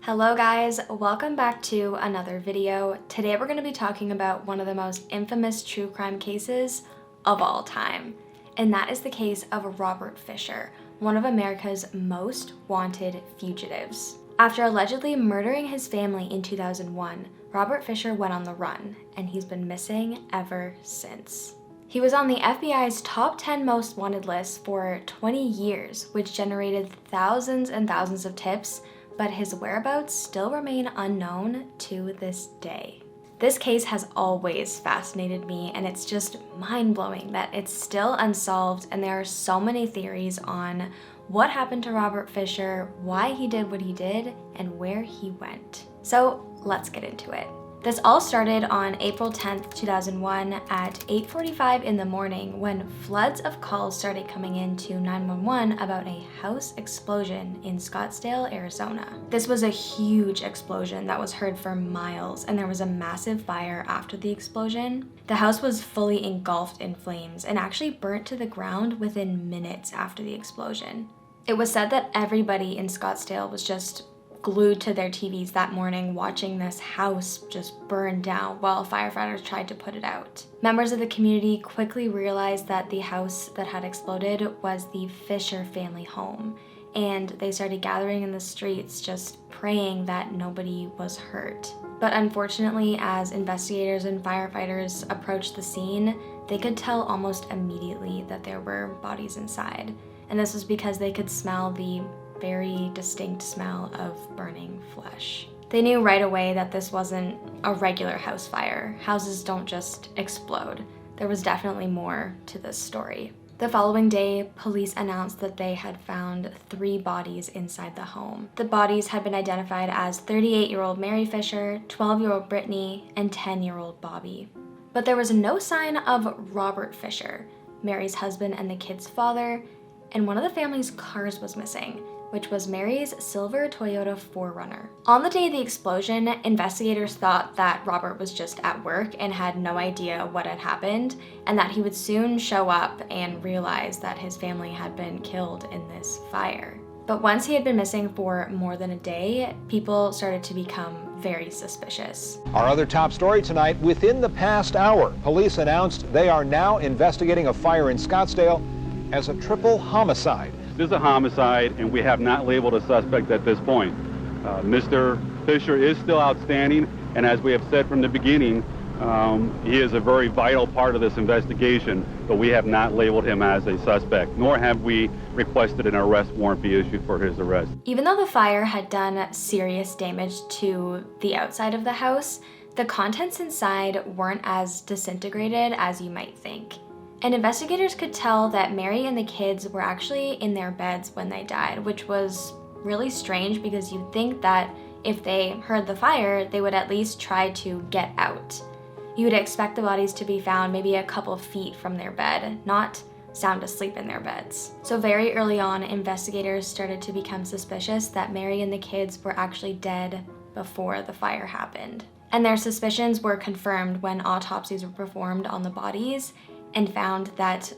Hello guys, welcome back to another video. Today we're going to be talking about one of the most infamous true crime cases of all time, and that is the case of Robert Fisher, one of America's most wanted fugitives. After allegedly murdering his family in 2001, Robert Fisher went on the run, and he's been missing ever since. He was on the FBI's top 10 most wanted list for 20 years, which generated thousands and thousands of tips, but his whereabouts still remain unknown to this day. This case has always fascinated me, and it's just mind-blowing that it's still unsolved, and there are so many theories on what happened to Robert Fisher, why he did what he did, and where he went. So let's get into it. This all started on April 10th, 2001 at 8:45 in the morning when floods of calls started coming in to 911 about a house explosion in Scottsdale, Arizona. This was a huge explosion that was heard for miles, and there was a massive fire after the explosion. The house was fully engulfed in flames and actually burnt to the ground within minutes after the explosion. It was said that everybody in Scottsdale was just glued to their TVs that morning watching this house just burn down while firefighters tried to put it out. Members of the community quickly realized that the house that had exploded was the Fisher family home, and they started gathering in the streets just praying that nobody was hurt. But unfortunately, as investigators and firefighters approached the scene, they could tell almost immediately that there were bodies inside, and this was because they could smell the very distinct smell of burning flesh. They knew right away that this wasn't a regular house fire. Houses don't just explode. There was definitely more to this story. The following day, police announced that they had found 3 bodies inside the home. The bodies had been identified as 38-year-old Mary Fisher, 12-year-old Brittany, and 10-year-old Bobby. But there was no sign of Robert Fisher, Mary's husband and the kids' father, and one of the family's cars was missing, which was Mary's silver Toyota 4Runner. On the day of the explosion, investigators thought that Robert was just at work and had no idea what had happened, and that he would soon show up and realize that his family had been killed in this fire. But once he had been missing for more than a day, people started to become very suspicious. Our other top story tonight, within the past hour, police announced they are now investigating a fire in Scottsdale as a triple homicide. This is a homicide, and we have not labeled a suspect at this point. Mr. Fisher is still outstanding, and as we have said from the beginning, he is a very vital part of this investigation, but we have not labeled him as a suspect, nor have we requested an arrest warrant be issued for his arrest. Even though the fire had done serious damage to the outside of the house, the contents inside weren't as disintegrated as you might think. And investigators could tell that Mary and the kids were actually in their beds when they died, which was really strange because you'd think that if they heard the fire, they would at least try to get out. You would expect the bodies to be found maybe a couple feet from their bed, not sound asleep in their beds. So very early on, investigators started to become suspicious that Mary and the kids were actually dead before the fire happened. And their suspicions were confirmed when autopsies were performed on the bodies and found that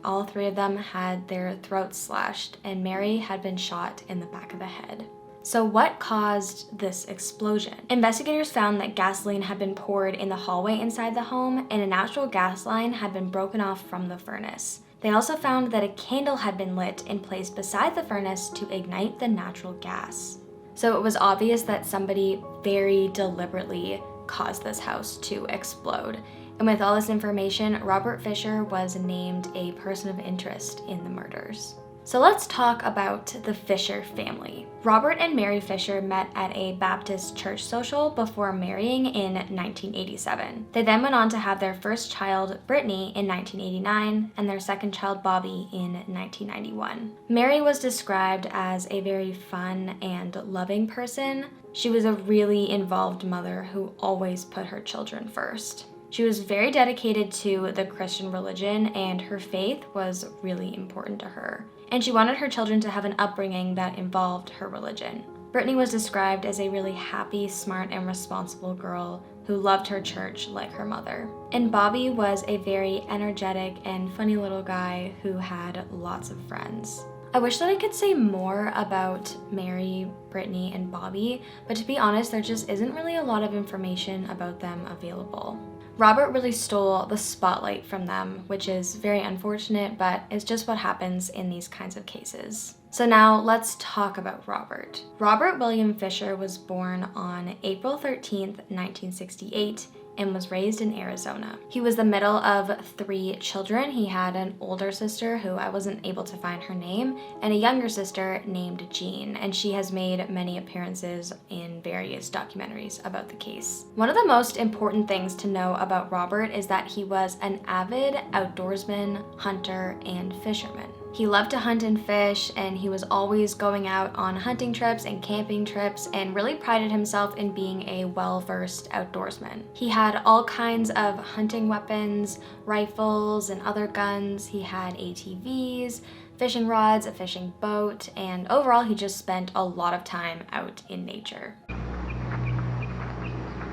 all 3 of them had their throats slashed, and Mary had been shot in the back of the head. So what caused this explosion? Investigators found that gasoline had been poured in the hallway inside the home, and a natural gas line had been broken off from the furnace. They also found that a candle had been lit and placed beside the furnace to ignite the natural gas. So it was obvious that somebody very deliberately caused this house to explode. And with all this information, Robert Fisher was named a person of interest in the murders. So let's talk about the Fisher family. Robert and Mary Fisher met at a Baptist church social before marrying in 1987. They then went on to have their first child, Brittany, in 1989, and their second child, Bobby, in 1991. Mary was described as a very fun and loving person. She was a really involved mother who always put her children first. She was very dedicated to the Christian religion, and her faith was really important to her. And she wanted her children to have an upbringing that involved her religion. Brittany was described as a really happy, smart, and responsible girl who loved her church like her mother. And Bobby was a very energetic and funny little guy who had lots of friends. I wish that I could say more about Mary, Brittany, and Bobby, but to be honest, there just isn't really a lot of information about them available. Robert really stole the spotlight from them, which is very unfortunate, but it's just what happens in these kinds of cases. So now let's talk about Robert. Robert William Fisher was born on April 13th, 1968, and was raised in Arizona. He was the middle of 3 children. He had an older sister who I wasn't able to find her name, and a younger sister named Jean, and she has made many appearances in various documentaries about the case. One of the most important things to know about Robert is that he was an avid outdoorsman, hunter, and fisherman. He loved to hunt and fish, and he was always going out on hunting trips and camping trips and really prided himself in being a well-versed outdoorsman. He had all kinds of hunting weapons, rifles, and other guns. He had ATVs, fishing rods, a fishing boat, and overall he just spent a lot of time out in nature.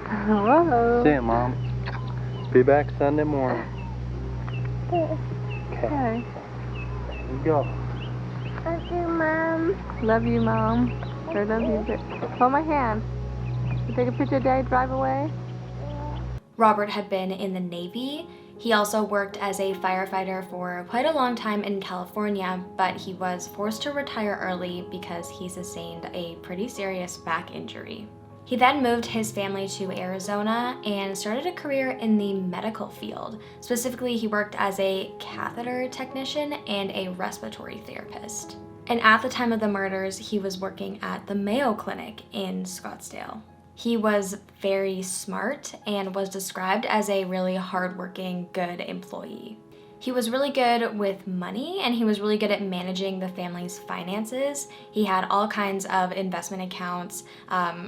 Hello. See you, Mom. Be back Sunday morning. Okay. There you go. Love you, Mom. Love you, Mom. I love you. Hold my hand. You take a picture of Daddy drive away? Robert had been in the Navy. He also worked as a firefighter for quite a long time in California, but he was forced to retire early because he sustained a pretty serious back injury. He then moved his family to Arizona and started a career in the medical field. Specifically, he worked as a catheter technician and a respiratory therapist. And at the time of the murders, he was working at the Mayo Clinic in Scottsdale. He was very smart and was described as a really hardworking, good employee. He was really good with money, and he was really good at managing the family's finances. He had all kinds of investment accounts,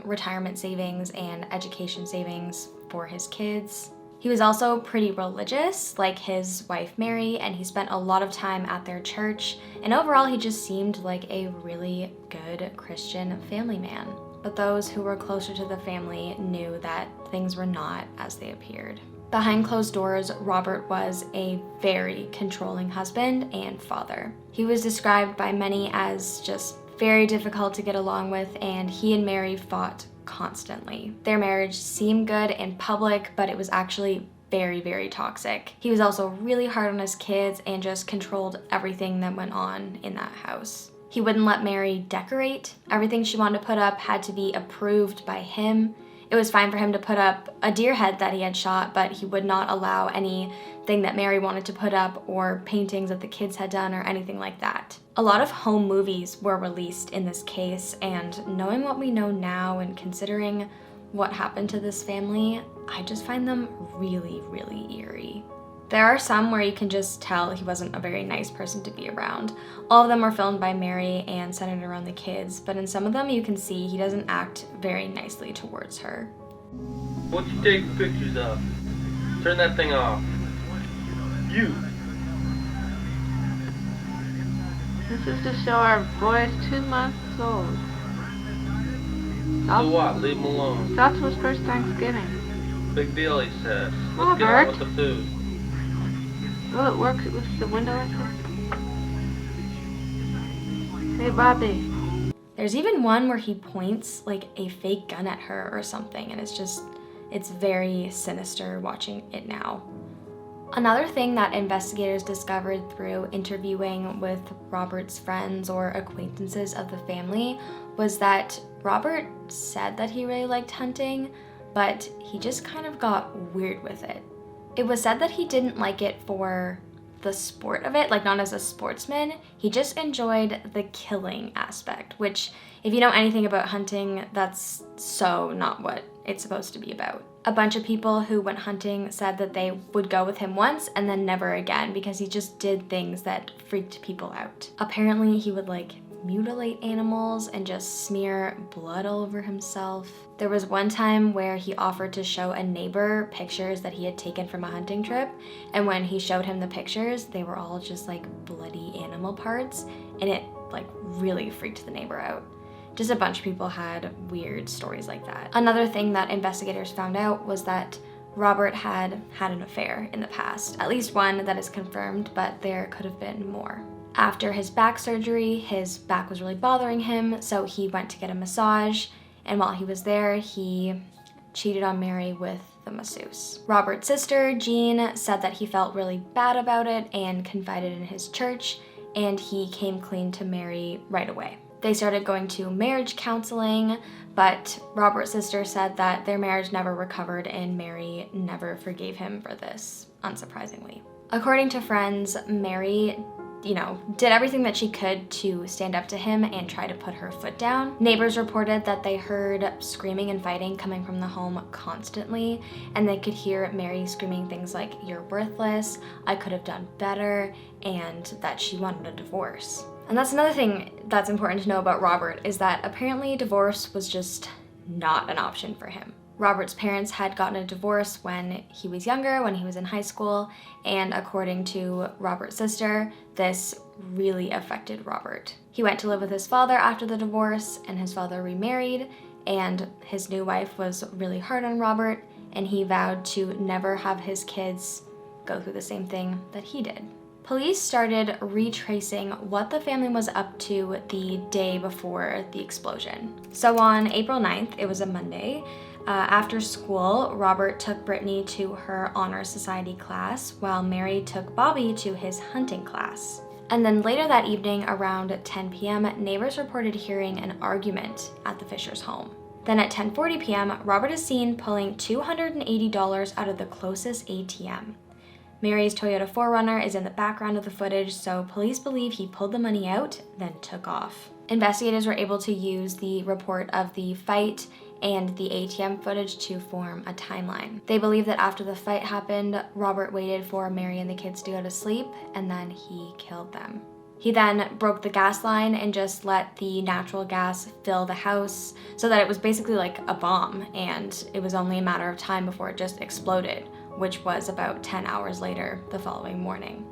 retirement savings, and education savings for his kids. He was also pretty religious, like his wife Mary, and he spent a lot of time at their church, and overall he just seemed like a really good Christian family man. But those who were closer to the family knew that things were not as they appeared. Behind closed doors, Robert was a very controlling husband and father. He was described by many as just very difficult to get along with, and he and Mary fought constantly. Their marriage seemed good in public, but it was actually very, very toxic. He was also really hard on his kids and just controlled everything that went on in that house. He wouldn't let Mary decorate. Everything she wanted to put up had to be approved by him. It was fine for him to put up a deer head that he had shot, but he would not allow anything that Mary wanted to put up or paintings that the kids had done or anything like that. A lot of home movies were released in this case, and knowing what we know now and considering what happened to this family, I just find them really, really eerie. There are some where you can just tell he wasn't a very nice person to be around. All of them were filmed by Mary and centered around the kids, but in some of them you can see he doesn't act very nicely towards her. What you taking pictures of? Turn that thing off. You. This is to show our boy is 2 months old. So what? Leave him alone. That's his first Thanksgiving. Big deal, he says. Let's get on with the food. Will it work with the window like this? Hey, Bobby. There's even one where he points like a fake gun at her or something, and it's very sinister watching it now. Another thing that investigators discovered through interviewing with Robert's friends or acquaintances of the family was that Robert said that he really liked hunting, but he just kind of got weird with it. It was said that he didn't like it for the sport of it, like not as a sportsman. He just enjoyed the killing aspect, which if you know anything about hunting, that's so not what it's supposed to be about. A bunch of people who went hunting said that they would go with him once and then never again because he just did things that freaked people out. Apparently he would like mutilate animals and just smear blood all over himself. There was one time where he offered to show a neighbor pictures that he had taken from a hunting trip, and when he showed him the pictures, they were all just like bloody animal parts, and it like really freaked the neighbor out. Just a bunch of people had weird stories like that. Another thing that investigators found out was that Robert had an affair in the past, at least one that is confirmed, but there could have been more. After his back surgery, his back was really bothering him, so he went to get a massage, and while he was there, he cheated on Mary with the masseuse. Robert's sister, Jean, said that he felt really bad about it and confided in his church, and he came clean to Mary right away. They started going to marriage counseling, but Robert's sister said that their marriage never recovered and Mary never forgave him for this, unsurprisingly. According to friends, Mary, did everything that she could to stand up to him and try to put her foot down. Neighbors reported that they heard screaming and fighting coming from the home constantly, and they could hear Mary screaming things like, "You're worthless, I could have done better," and that she wanted a divorce. And that's another thing that's important to know about Robert, is that apparently divorce was just not an option for him. Robert's parents had gotten a divorce when he was younger, when he was in high school, and according to Robert's sister, this really affected Robert. He went to live with his father after the divorce, and his father remarried, and his new wife was really hard on Robert, and he vowed to never have his kids go through the same thing that he did. Police started retracing what the family was up to the day before the explosion. So on April 9th, it was a Monday, after school, Robert took Brittany to her Honor Society class, while Mary took Bobby to his hunting class. And then later that evening, around 10 p.m., neighbors reported hearing an argument at the Fishers' home. Then at 10:40 p.m., Robert is seen pulling $280 out of the closest ATM. Mary's Toyota 4Runner is in the background of the footage, so police believe he pulled the money out, then took off. Investigators were able to use the report of the fight and the ATM footage to form a timeline. They believe that after the fight happened, Robert waited for Mary and the kids to go to sleep, and then he killed them. He then broke the gas line and just let the natural gas fill the house so that it was basically like a bomb, and it was only a matter of time before it just exploded, which was about 10 hours later the following morning.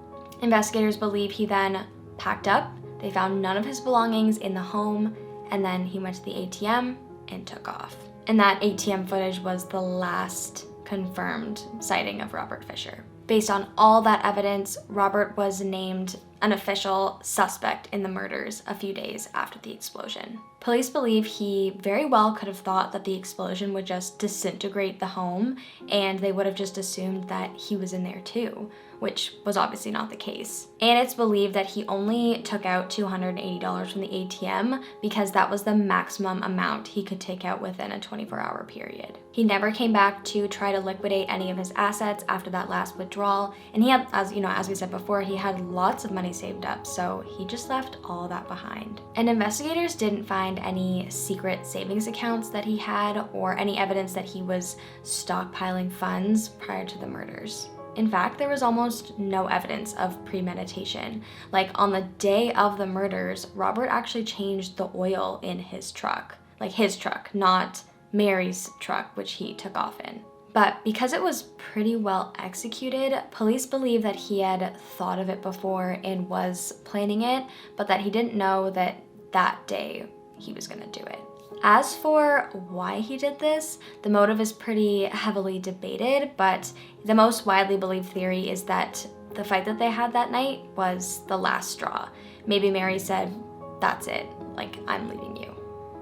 Investigators believe he then packed up, they found none of his belongings in the home, and then he went to the ATM and took off. And that ATM footage was the last confirmed sighting of Robert Fisher. Based on all that evidence, Robert was named an official suspect in the murders a few days after the explosion. Police believe he very well could have thought that the explosion would just disintegrate the home, and they would have just assumed that he was in there too, which was obviously not the case. And it's believed that he only took out $280 from the ATM because that was the maximum amount he could take out within a 24-hour period. He never came back to try to liquidate any of his assets after that last withdrawal, and he had, as we said before, he had lots of money saved up, so he just left all that behind. And investigators didn't find any secret savings accounts that he had or any evidence that he was stockpiling funds prior to the murders. In fact, there was almost no evidence of premeditation. Like on the day of the murders, Robert actually changed the oil in his truck. Like his truck, not Mary's truck, which he took off in. But because it was pretty well executed, police believe that he had thought of it before and was planning it, but that he didn't know that that day he was gonna do it. As for why he did this, the motive is pretty heavily debated, but the most widely believed theory is that the fight that they had that night was the last straw. Maybe Mary said, "That's it, like, I'm leaving you."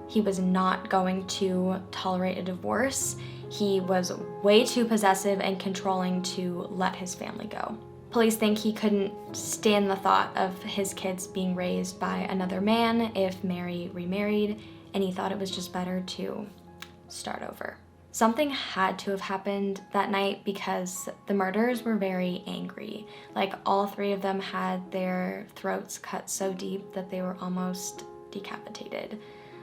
He was not going to tolerate a divorce. He was way too possessive and controlling to let his family go. Police think he couldn't stand the thought of his kids being raised by another man if Mary remarried, and he thought it was just better to start over. Something had to have happened that night because the murderers were very angry. Like all three of them had their throats cut so deep that they were almost decapitated,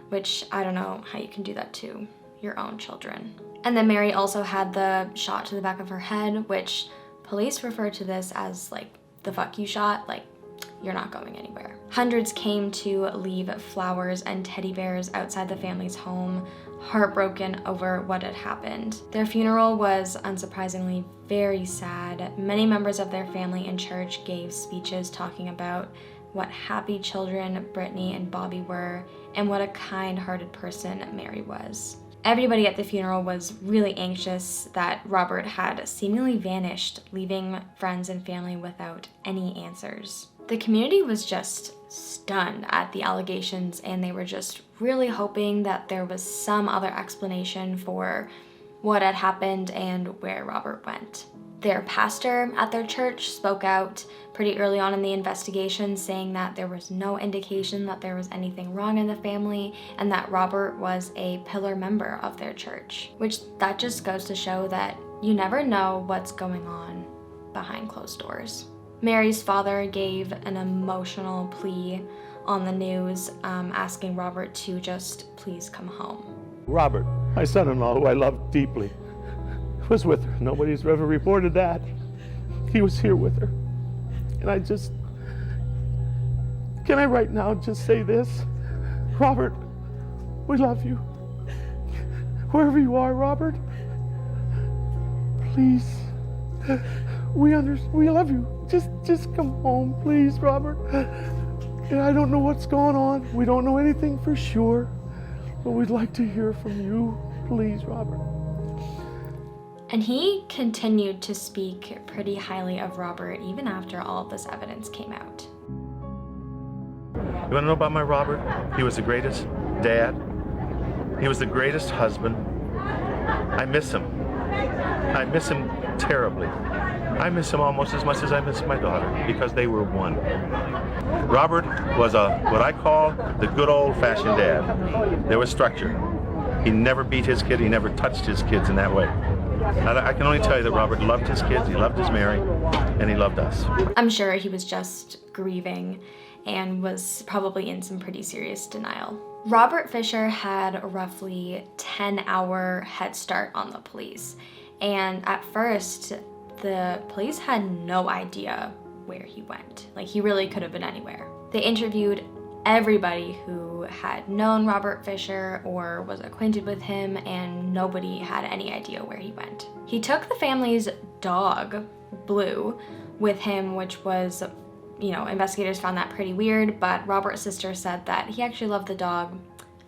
which I don't know how you can do that to your own children. And then Mary also had the shot to the back of her head, which police refer to this as like the fuck you shot, like you're not going anywhere. Hundreds came to leave flowers and teddy bears outside the family's home, heartbroken over what had happened. Their funeral was unsurprisingly very sad. Many members of their family and church gave speeches talking about what happy children Brittany and Bobby were and what a kind-hearted person Mary was. Everybody at the funeral was really anxious that Robert had seemingly vanished, leaving friends and family without any answers. The community was just stunned at the allegations, and they were just really hoping that there was some other explanation for what had happened and where Robert went. Their pastor at their church spoke out pretty early on in the investigation, saying that there was no indication that there was anything wrong in the family and that Robert was a pillar member of their church, which that just goes to show that you never know what's going on behind closed doors. Mary's father gave an emotional plea on the news, asking Robert to just please come home. Robert, my son-in-law, who I love deeply, was with her. Nobody's ever reported that. He was here with her. And can I right now just say this? Robert, we love you. Wherever you are, Robert, please, we love you. Just come home, please, Robert. And I don't know what's going on. We don't know anything for sure, but we'd like to hear from you. Please, Robert. And he continued to speak pretty highly of Robert even after all of this evidence came out. You want to know about my Robert? He was the greatest dad. He was the greatest husband. I miss him. I miss him terribly. I miss him almost as much as I miss my daughter, because they were one. Robert was what I call the good old-fashioned dad. There was structure. He never beat his kid. He never touched his kids in that way. I can only tell you that Robert loved his kids, he loved his Mary, and he loved us. I'm sure he was just grieving and was probably in some pretty serious denial. Robert Fisher had a roughly 10-hour head start on the police, and at first the police had no idea where he went. Like, he really could have been anywhere. They interviewed everybody who had known Robert Fisher or was acquainted with him, and nobody had any idea where he went. He took the family's dog, Blue, with him, which was, investigators found that pretty weird, but Robert's sister said that he actually loved the dog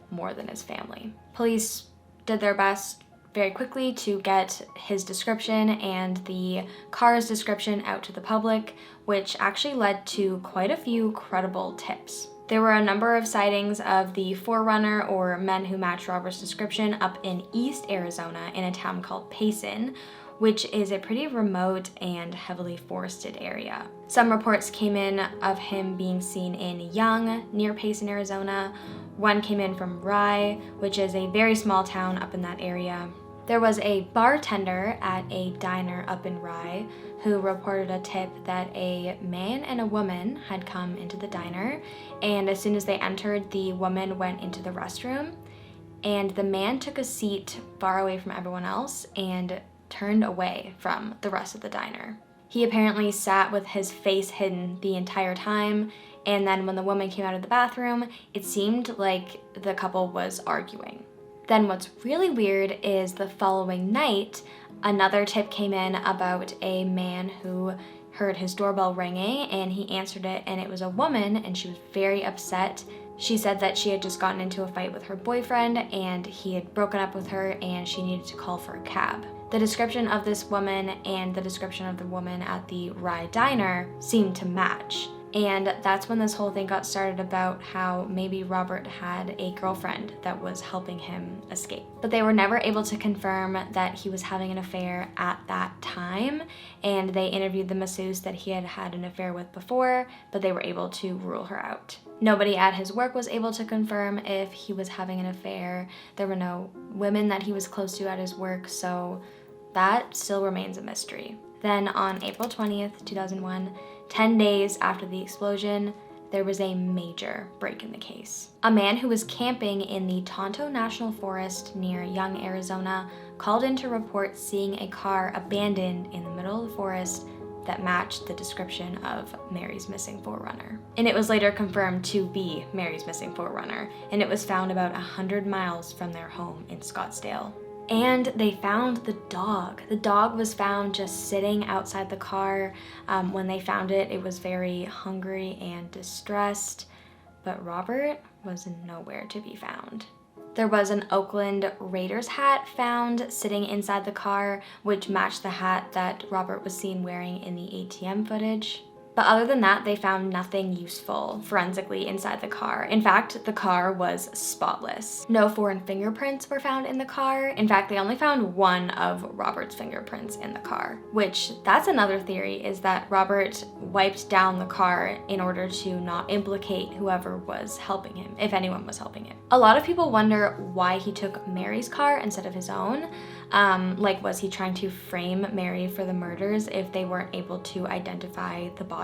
more than his family. Police did their best very quickly to get his description and the car's description out to the public, which actually led to quite a few credible tips. There were a number of sightings of the Forerunner, or men who matched Robert's description, up in East Arizona in a town called Payson, which is a pretty remote and heavily forested area. Some reports came in of him being seen in Young, near Payson, Arizona. One came in from Rye, which is a very small town up in that area. There was a bartender at a diner up in Rye who reported a tip that a man and a woman had come into the diner, and as soon as they entered, the woman went into the restroom, and the man took a seat far away from everyone else and turned away from the rest of the diner. He apparently sat with his face hidden the entire time, and then when the woman came out of the bathroom, it seemed like the couple was arguing. Then what's really weird is the following night, another tip came in about a man who heard his doorbell ringing, and he answered it, and it was a woman, and she was very upset. She said that she had just gotten into a fight with her boyfriend, and he had broken up with her, and she needed to call for a cab. The description of this woman and the description of the woman at the Rye Diner seemed to match. And that's when this whole thing got started about how maybe Robert had a girlfriend that was helping him escape. But they were never able to confirm that he was having an affair at that time, and they interviewed the masseuse that he had had an affair with before, but they were able to rule her out. Nobody at his work was able to confirm if he was having an affair. There were no women that he was close to at his work, so that still remains a mystery. Then on April 20th, 2001, 10 days after the explosion, there was a major break in the case. A man who was camping in the Tonto National Forest near Young, Arizona, called in to report seeing a car abandoned in the middle of the forest that matched the description of Mary's missing Forerunner. And it was later confirmed to be Mary's missing Forerunner, and it was found about 100 miles from their home in Scottsdale. And they found the dog. The dog was found just sitting outside the car. When they found it, it was very hungry and distressed, but Robert was nowhere to be found. There was an Oakland Raiders hat found sitting inside the car, which matched the hat that Robert was seen wearing in the ATM footage. But other than that, they found nothing useful forensically inside the car. In fact, the car was spotless. No foreign fingerprints were found in the car. In fact, they only found one of Robert's fingerprints in the car, which that's another theory, is that Robert wiped down the car in order to not implicate whoever was helping him, if anyone was helping him. A lot of people wonder why he took Mary's car instead of his own. Like, was he trying to frame Mary for the murders if they weren't able to identify the bodies?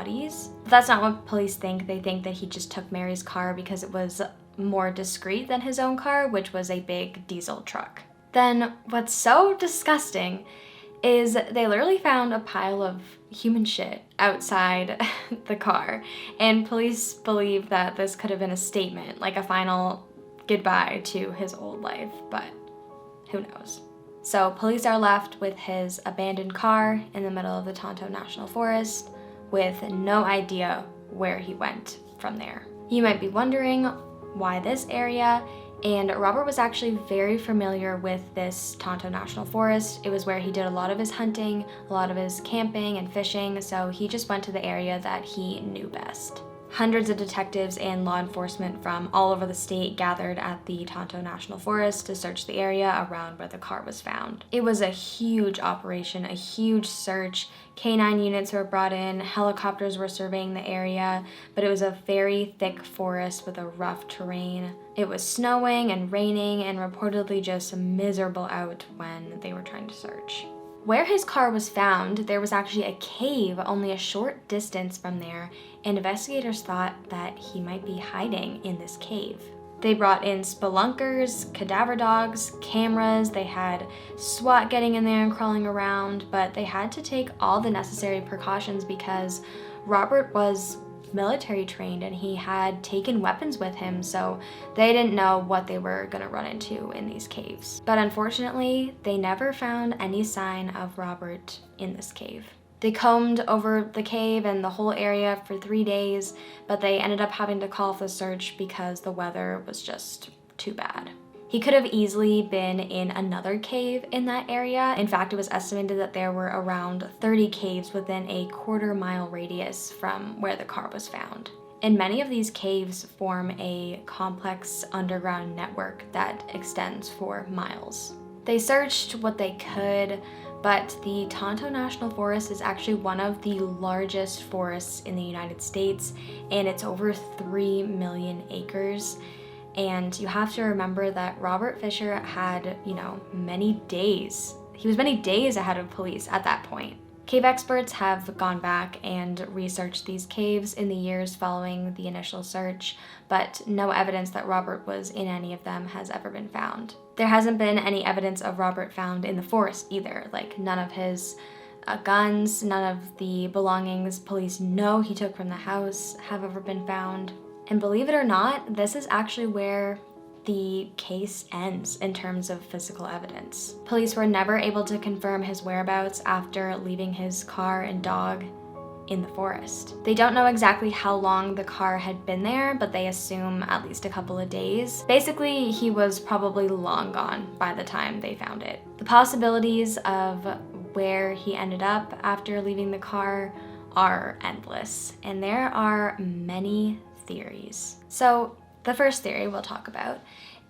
But that's not what police think. They think that he just took Mary's car because it was more discreet than his own car, which was a big diesel truck. Then what's so disgusting is they literally found a pile of human shit outside the car, and police believe that this could have been a statement, like a final goodbye to his old life, but who knows? So police are left with his abandoned car in the middle of the Tonto National Forest with no idea where he went from there. You might be wondering why this area, and Robert was actually very familiar with this Tonto National Forest. It was where he did a lot of his hunting, a lot of his camping and fishing, so he just went to the area that he knew best. Hundreds of detectives and law enforcement from all over the state gathered at the Tonto National Forest to search the area around where the car was found. It was a huge operation, a huge search. Canine units were brought in, helicopters were surveying the area, but it was a very thick forest with a rough terrain. It was snowing and raining and reportedly just miserable out when they were trying to search. Where his car was found, there was actually a cave only a short distance from there, and investigators thought that he might be hiding in this cave. They brought in spelunkers, cadaver dogs, cameras, they had SWAT getting in there and crawling around, but they had to take all the necessary precautions because Robert was military trained and he had taken weapons with him, so they didn't know what they were going to run into in these caves. But unfortunately, they never found any sign of Robert in this cave. They combed over the cave and the whole area for 3 days, but they ended up having to call off the search because the weather was just too bad. He could have easily been in another cave in that area. In fact, it was estimated that there were around 30 caves within a quarter-mile radius from where the car was found. And many of these caves form a complex underground network that extends for miles. They searched what they could, but the Tonto National Forest is actually one of the largest forests in the United States, and it's over 3 million acres. And you have to remember that Robert Fisher had, many days. He was many days ahead of police at that point. Cave experts have gone back and researched these caves in the years following the initial search, but no evidence that Robert was in any of them has ever been found. There hasn't been any evidence of Robert found in the forest either, like none of his guns, none of the belongings police know he took from the house have ever been found. And believe it or not, this is actually where the case ends in terms of physical evidence. Police were never able to confirm his whereabouts after leaving his car and dog in the forest. They don't know exactly how long the car had been there, but they assume at least a couple of days. Basically, he was probably long gone by the time they found it. The possibilities of where he ended up after leaving the car are endless, and there are many theories. So the first theory we'll talk about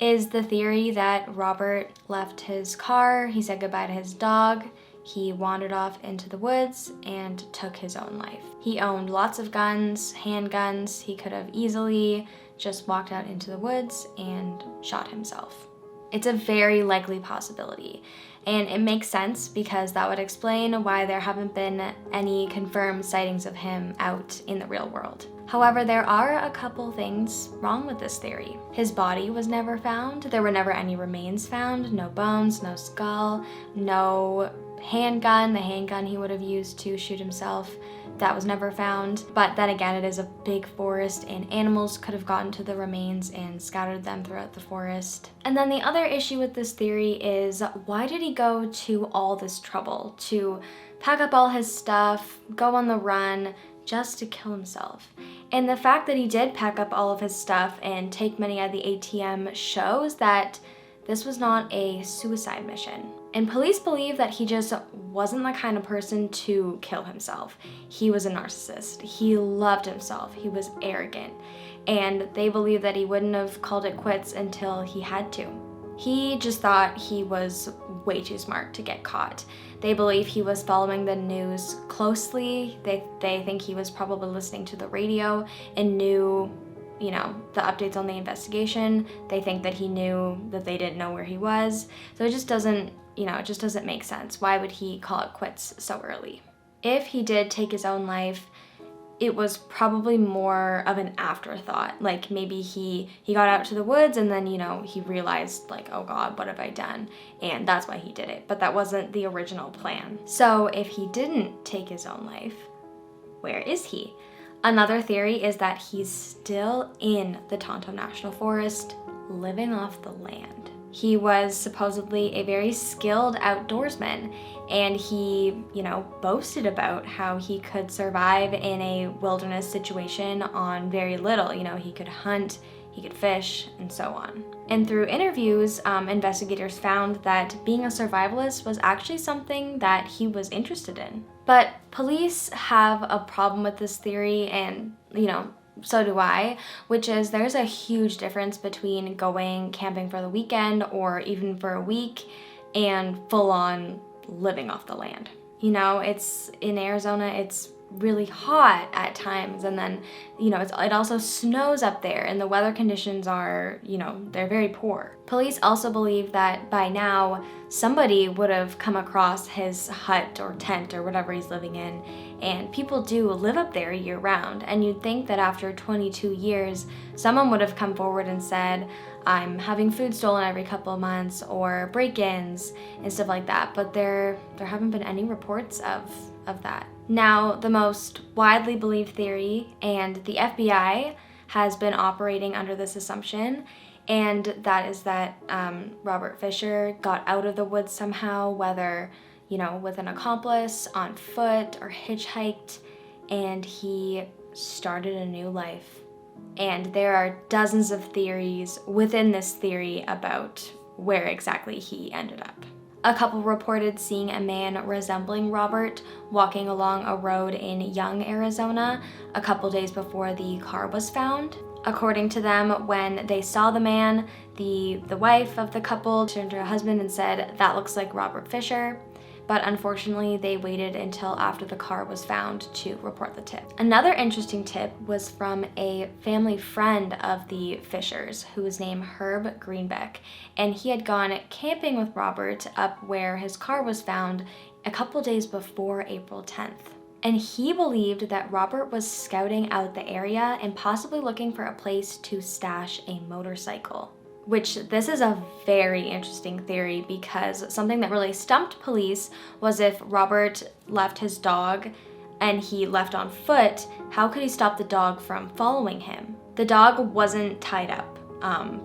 is the theory that Robert left his car, he said goodbye to his dog, he wandered off into the woods and took his own life. He owned lots of guns, handguns. He could have easily just walked out into the woods and shot himself. It's a very likely possibility, and it makes sense because that would explain why there haven't been any confirmed sightings of him out in the real world. However, there are a couple things wrong with this theory. His body was never found. There were never any remains found, no bones, no skull, no handgun, the handgun he would have used to shoot himself. That was never found. But then again, it is a big forest and animals could have gotten to the remains and scattered them throughout the forest. And then the other issue with this theory is, why did he go to all this trouble to pack up all his stuff, go on the run, just to kill himself? And the fact that he did pack up all of his stuff and take money out of the ATM shows that this was not a suicide mission. And police believe that he just wasn't the kind of person to kill himself. He was a narcissist. He loved himself. He was arrogant. And they believe that he wouldn't have called it quits until he had to. He just thought he was way too smart to get caught. They believe he was following the news closely. They think he was probably listening to the radio and knew, you know, the updates on the investigation. They think that he knew that they didn't know where he was. So it just doesn't, you know, it just doesn't make sense. Why would he call it quits so early? If he did take his own life, it was probably more of an afterthought. Like maybe he got out to the woods and then, you know, he realized like, oh God, what have I done? And that's why he did it. But that wasn't the original plan. So if he didn't take his own life, where is he? Another theory is that he's still in the Tonto National Forest, living off the land. He was supposedly a very skilled outdoorsman, and he, you know, boasted about how he could survive in a wilderness situation on very little. You know, he could hunt, he could fish, and so on. And through interviews, investigators found that being a survivalist was actually something that he was interested in. But police have a problem with this theory, and, you know, so do I, which is there's a huge difference between going camping for the weekend or even for a week and full on living off the land. You know, it's in Arizona, it's really hot at times, and then, you know, it also snows up there, and the weather conditions are, you know, they're very poor. Police also believe that by now somebody would have come across his hut or tent or whatever he's living in, and people do live up there year round, and you'd think that after 22 years someone would have come forward and said, I'm having food stolen every couple of months, or break-ins and stuff like that, but there haven't been any reports of that. Now, the most widely believed theory, and the FBI has been operating under this assumption, and that is that Robert Fisher got out of the woods somehow, whether, you know, with an accomplice, on foot, or hitchhiked, and he started a new life. And there are dozens of theories within this theory about where exactly he ended up. A couple reported seeing a man resembling Robert walking along a road in Young, Arizona, a couple days before the car was found. According to them, when they saw the man, the wife of the couple turned to her husband and said, "That looks like Robert Fisher." But unfortunately, they waited until after the car was found to report the tip. Another interesting tip was from a family friend of the Fishers, who was named Herb Greenbeck, and he had gone camping with Robert up where his car was found a couple days before April 10th. And he believed that Robert was scouting out the area and possibly looking for a place to stash a motorcycle. Which, this is a very interesting theory, because something that really stumped police was if Robert left his dog and he left on foot, how could he stop the dog from following him? The dog wasn't tied up,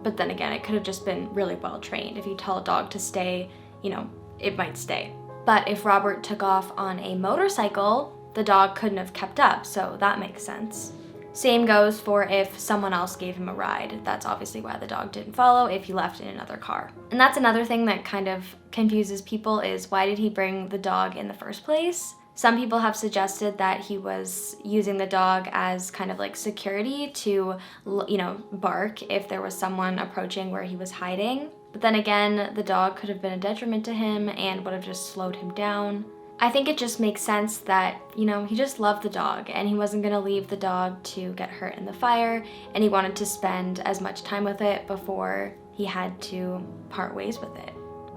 but then again, it could have just been really well trained. If you tell a dog to stay, you know, it might stay. But if Robert took off on a motorcycle, the dog couldn't have kept up, so that makes sense. Same goes for if someone else gave him a ride. That's obviously why the dog didn't follow if he left in another car. And that's another thing that kind of confuses people, is why did he bring the dog in the first place? Some people have suggested that he was using the dog as kind of like security to, you know, bark if there was someone approaching where he was hiding. But then again, the dog could have been a detriment to him and would have just slowed him down. I think it just makes sense that, you know, he just loved the dog and he wasn't gonna leave the dog to get hurt in the fire, and he wanted to spend as much time with it before he had to part ways with it.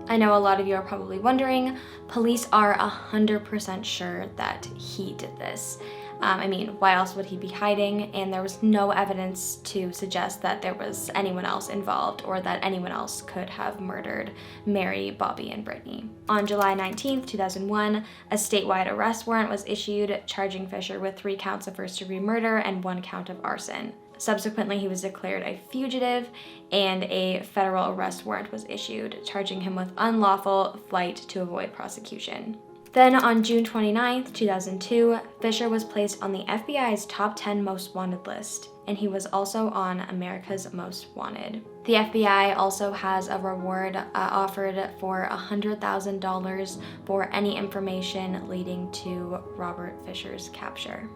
I know a lot of you are probably wondering, police are 100% sure that he did this. I mean, why else would he be hiding? And there was no evidence to suggest that there was anyone else involved or that anyone else could have murdered Mary, Bobby, and Brittany. On July 19th, 2001, a statewide arrest warrant was issued charging Fisher with 3 counts of first-degree murder and 1 count of arson. Subsequently, he was declared a fugitive, and a federal arrest warrant was issued charging him with unlawful flight to avoid prosecution. Then on June 29th, 2002, Fisher was placed on the FBI's top 10 most wanted list, and he was also on America's Most Wanted. The FBI also has a reward offered for $100,000 for any information leading to Robert Fisher's capture.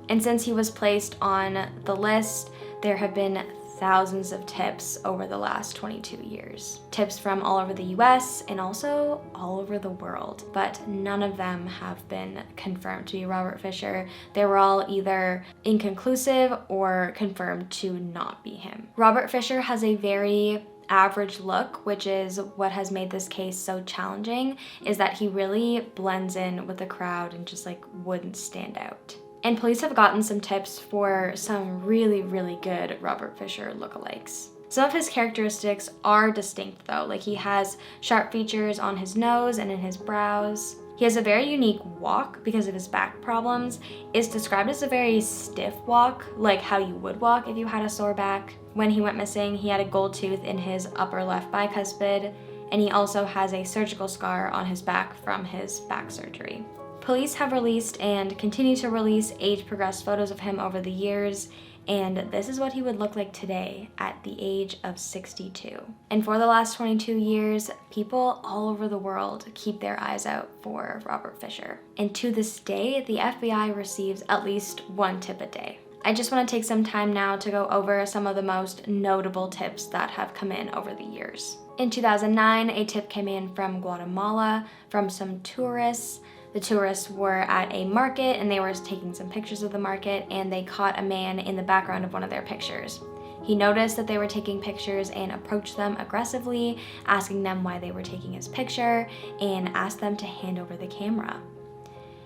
And since he was placed on the list, there have been thousands of tips over the last 22 years. Tips from all over the US and also all over the world, but none of them have been confirmed to be Robert Fisher. They were all either inconclusive or confirmed to not be him. Robert Fisher has a very average look, which is what has made this case so challenging, is that he really blends in with the crowd and just like wouldn't stand out. And police have gotten some tips for some really, really good Robert Fisher lookalikes. Some of his characteristics are distinct though, like he has sharp features on his nose and in his brows. He has a very unique walk because of his back problems. It's described as a very stiff walk, like how you would walk if you had a sore back. When he went missing, he had a gold tooth in his upper left bicuspid, and he also has a surgical scar on his back from his back surgery. Police have released and continue to release age-progressed photos of him over the years, and this is what he would look like today at the age of 62. And for the last 22 years, people all over the world keep their eyes out for Robert Fisher. And to this day, the FBI receives at least one tip a day. I just want to take some time now to go over some of the most notable tips that have come in over the years. In 2009, a tip came in from Guatemala from some tourists. The tourists were at a market and they were taking some pictures of the market, and they caught a man in the background of one of their pictures. He noticed that they were taking pictures and approached them aggressively, asking them why they were taking his picture, and asked them to hand over the camera.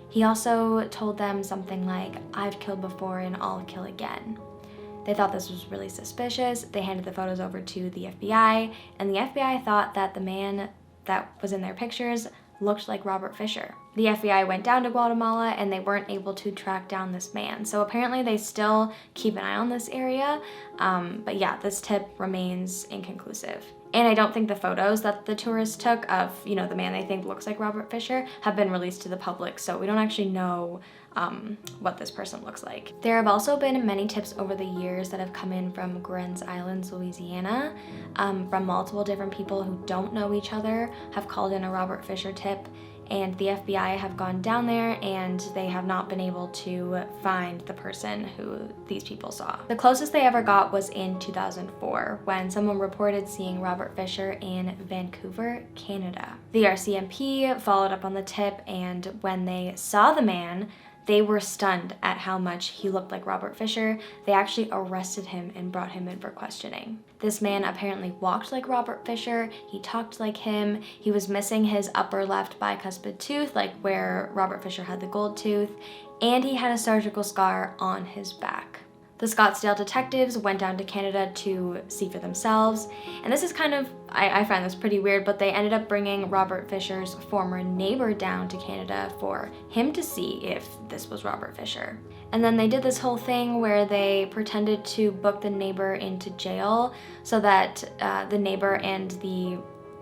He also told them something like, "I've killed before and I'll kill again." They thought this was really suspicious. They handed the photos over to the FBI, and the FBI thought that the man that was in their pictures looked like Robert Fisher. The FBI went down to Guatemala and they weren't able to track down this man. So apparently they still keep an eye on this area, but yeah, this tip remains inconclusive. And I don't think the photos that the tourists took of, the man they think looks like Robert Fisher have been released to the public, so we don't actually know what this person looks like. There have also been many tips over the years that have come in from Grens Islands, Louisiana, from multiple different people who don't know each other, have called in a Robert Fisher tip, and the FBI have gone down there and they have not been able to find the person who these people saw. The closest they ever got was in 2004 when someone reported seeing Robert Fisher in Vancouver, Canada. The RCMP followed up on the tip, and when they saw the man, they were stunned at how much he looked like Robert Fisher. They actually arrested him and brought him in for questioning. This man apparently walked like Robert Fisher, he talked like him, he was missing his upper left bicuspid tooth, like where Robert Fisher had the gold tooth, and he had a surgical scar on his back. The Scottsdale detectives went down to Canada to see for themselves, and this is kind of, I find this pretty weird, but they ended up bringing Robert Fisher's former neighbor down to Canada for him to see if this was Robert Fisher. And then they did this whole thing where they pretended to book the neighbor into jail so that the neighbor and the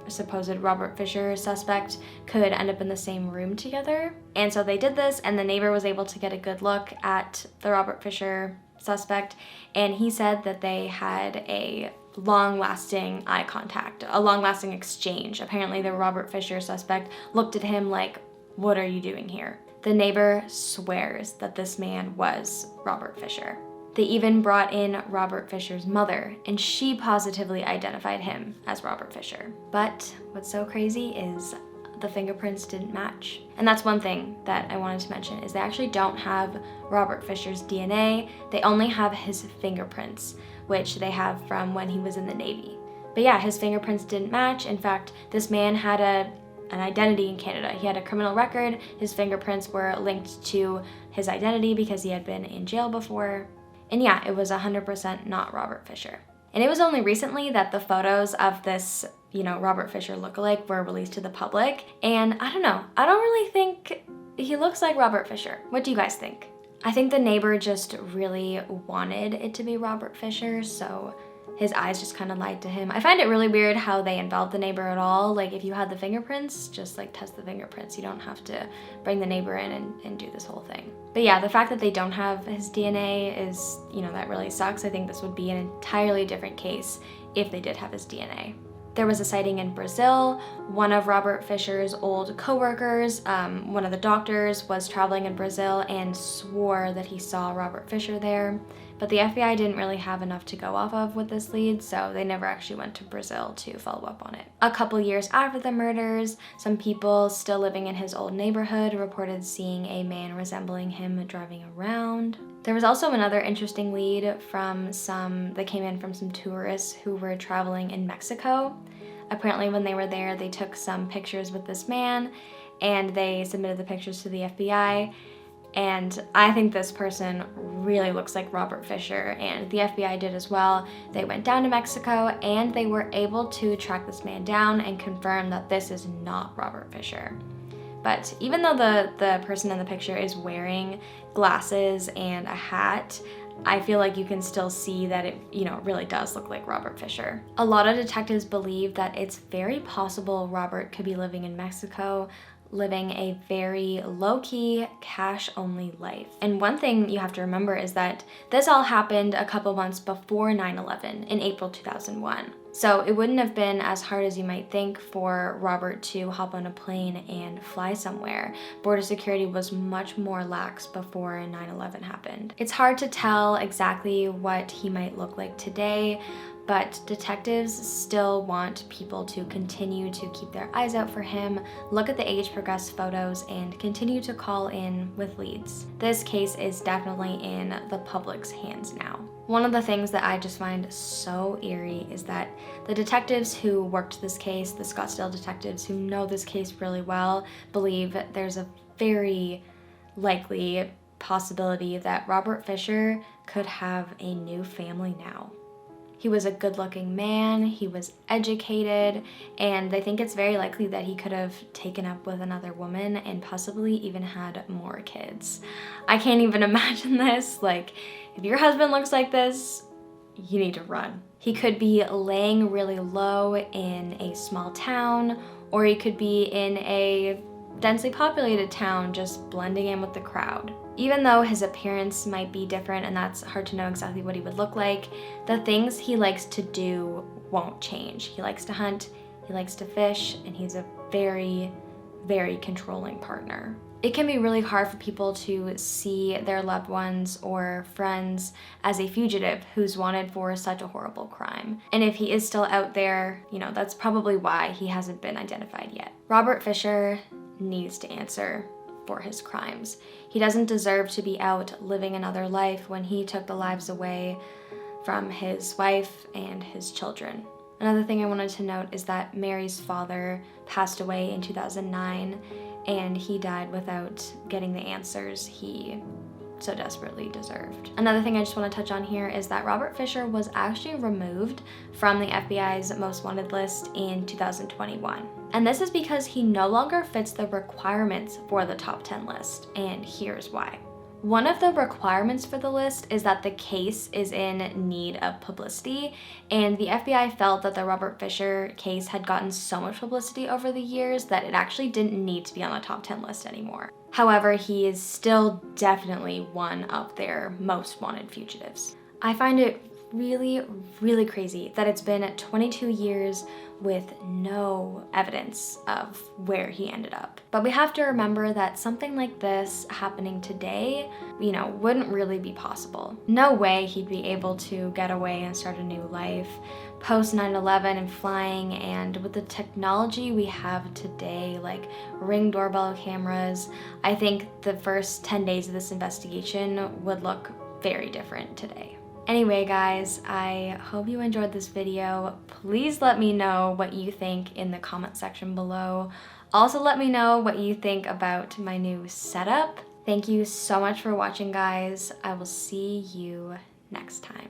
supposed Robert Fisher suspect could end up in the same room together. And so they did this, and the neighbor was able to get a good look at the Robert Fisher suspect, and he said that they had a long-lasting eye contact, a long-lasting exchange. Apparently the Robert Fisher suspect looked at him like, "What are you doing here?" The neighbor swears that this man was Robert Fisher. They even brought in Robert Fisher's mother, and she positively identified him as Robert Fisher. But what's so crazy is the fingerprints didn't match. And that's one thing that I wanted to mention, is they actually don't have Robert Fisher's DNA. They only have his fingerprints, which they have from when he was in the Navy. But yeah, his fingerprints didn't match. In fact, this man had an identity in Canada. He had a criminal record. His fingerprints were linked to his identity because he had been in jail before. And yeah, it was 100% not Robert Fisher. And it was only recently that the photos of this, Robert Fisher lookalike were released to the public. And I don't know, I don't really think he looks like Robert Fisher. What do you guys think? I think the neighbor just really wanted it to be Robert Fisher, so his eyes just kind of lied to him. I find it really weird how they involved the neighbor at all. Like, if you had the fingerprints, just like test the fingerprints. You don't have to bring the neighbor in and do this whole thing. But yeah, the fact that they don't have his DNA is, you know, that really sucks. I think this would be an entirely different case if they did have his DNA. There was a sighting in Brazil. One of Robert Fisher's old co-workers, one of the doctors, was traveling in Brazil and swore that he saw Robert Fisher there. But the FBI didn't really have enough to go off of with this lead, so they never actually went to Brazil to follow up on it. A couple years after the murders, some people still living in his old neighborhood reported seeing a man resembling him driving around. There was also another interesting lead from that came in from some tourists who were traveling in Mexico. Apparently when they were there, they took some pictures with this man and they submitted the pictures to the FBI. And I think this person really looks like Robert Fisher, and the FBI did as well. They went down to Mexico and they were able to track this man down and confirm that this is not Robert Fisher. But even though the person in the picture is wearing glasses and a hat, I feel like you can still see that it, you know, really does look like Robert Fisher. A lot of detectives believe that it's very possible Robert could be living in Mexico, living a very low-key, cash-only life. And one thing you have to remember is that this all happened a couple months before 9/11 in April 2001. So it wouldn't have been as hard as you might think for Robert to hop on a plane and fly somewhere. Border security was much more lax before 9/11 happened. It's hard to tell exactly what he might look like today, but detectives still want people to continue to keep their eyes out for him, look at the age-progressed photos, and continue to call in with leads. This case is definitely in the public's hands now. One of the things that I just find so eerie is that the detectives who worked this case, the Scottsdale detectives who know this case really well, believe there's a very likely possibility that Robert Fisher could have a new family now. He was a good-looking man, he was educated, and they think it's very likely that he could have taken up with another woman and possibly even had more kids. I can't even imagine this. Like, if your husband looks like this, you need to run. He could be laying really low in a small town, or he could be in a densely populated town just blending in with the crowd. Even though his appearance might be different and that's hard to know exactly what he would look like, the things he likes to do won't change. He likes to hunt, he likes to fish, and he's a very, very controlling partner. It can be really hard for people to see their loved ones or friends as a fugitive who's wanted for such a horrible crime. And if he is still out there, you know, that's probably why he hasn't been identified yet. Robert Fisher needs to answer for his crimes. He doesn't deserve to be out living another life when he took the lives away from his wife and his children. Another thing I wanted to note is that Mary's father passed away in 2009, and he died without getting the answers he so desperately deserved. Another thing I just want to touch on here is that Robert Fisher was actually removed from the FBI's most wanted list in 2021. And this is because he no longer fits the requirements for the top 10 list, and here's why. One of the requirements for the list is that the case is in need of publicity, and the FBI felt that the Robert Fisher case had gotten so much publicity over the years that it actually didn't need to be on the top 10 list anymore. However, he is still definitely one of their most wanted fugitives. I find it really, really crazy that it's been 22 years with no evidence of where he ended up. But we have to remember that something like this happening today, you know, wouldn't really be possible. No way he'd be able to get away and start a new life post 9/11 and flying, and with the technology we have today, like Ring doorbell cameras, I think the first 10 days of this investigation would look very different today. Anyway, guys, I hope you enjoyed this video. Please let me know what you think in the comment section below. Also, let me know what you think about my new setup. Thank you so much for watching, guys. I will see you next time.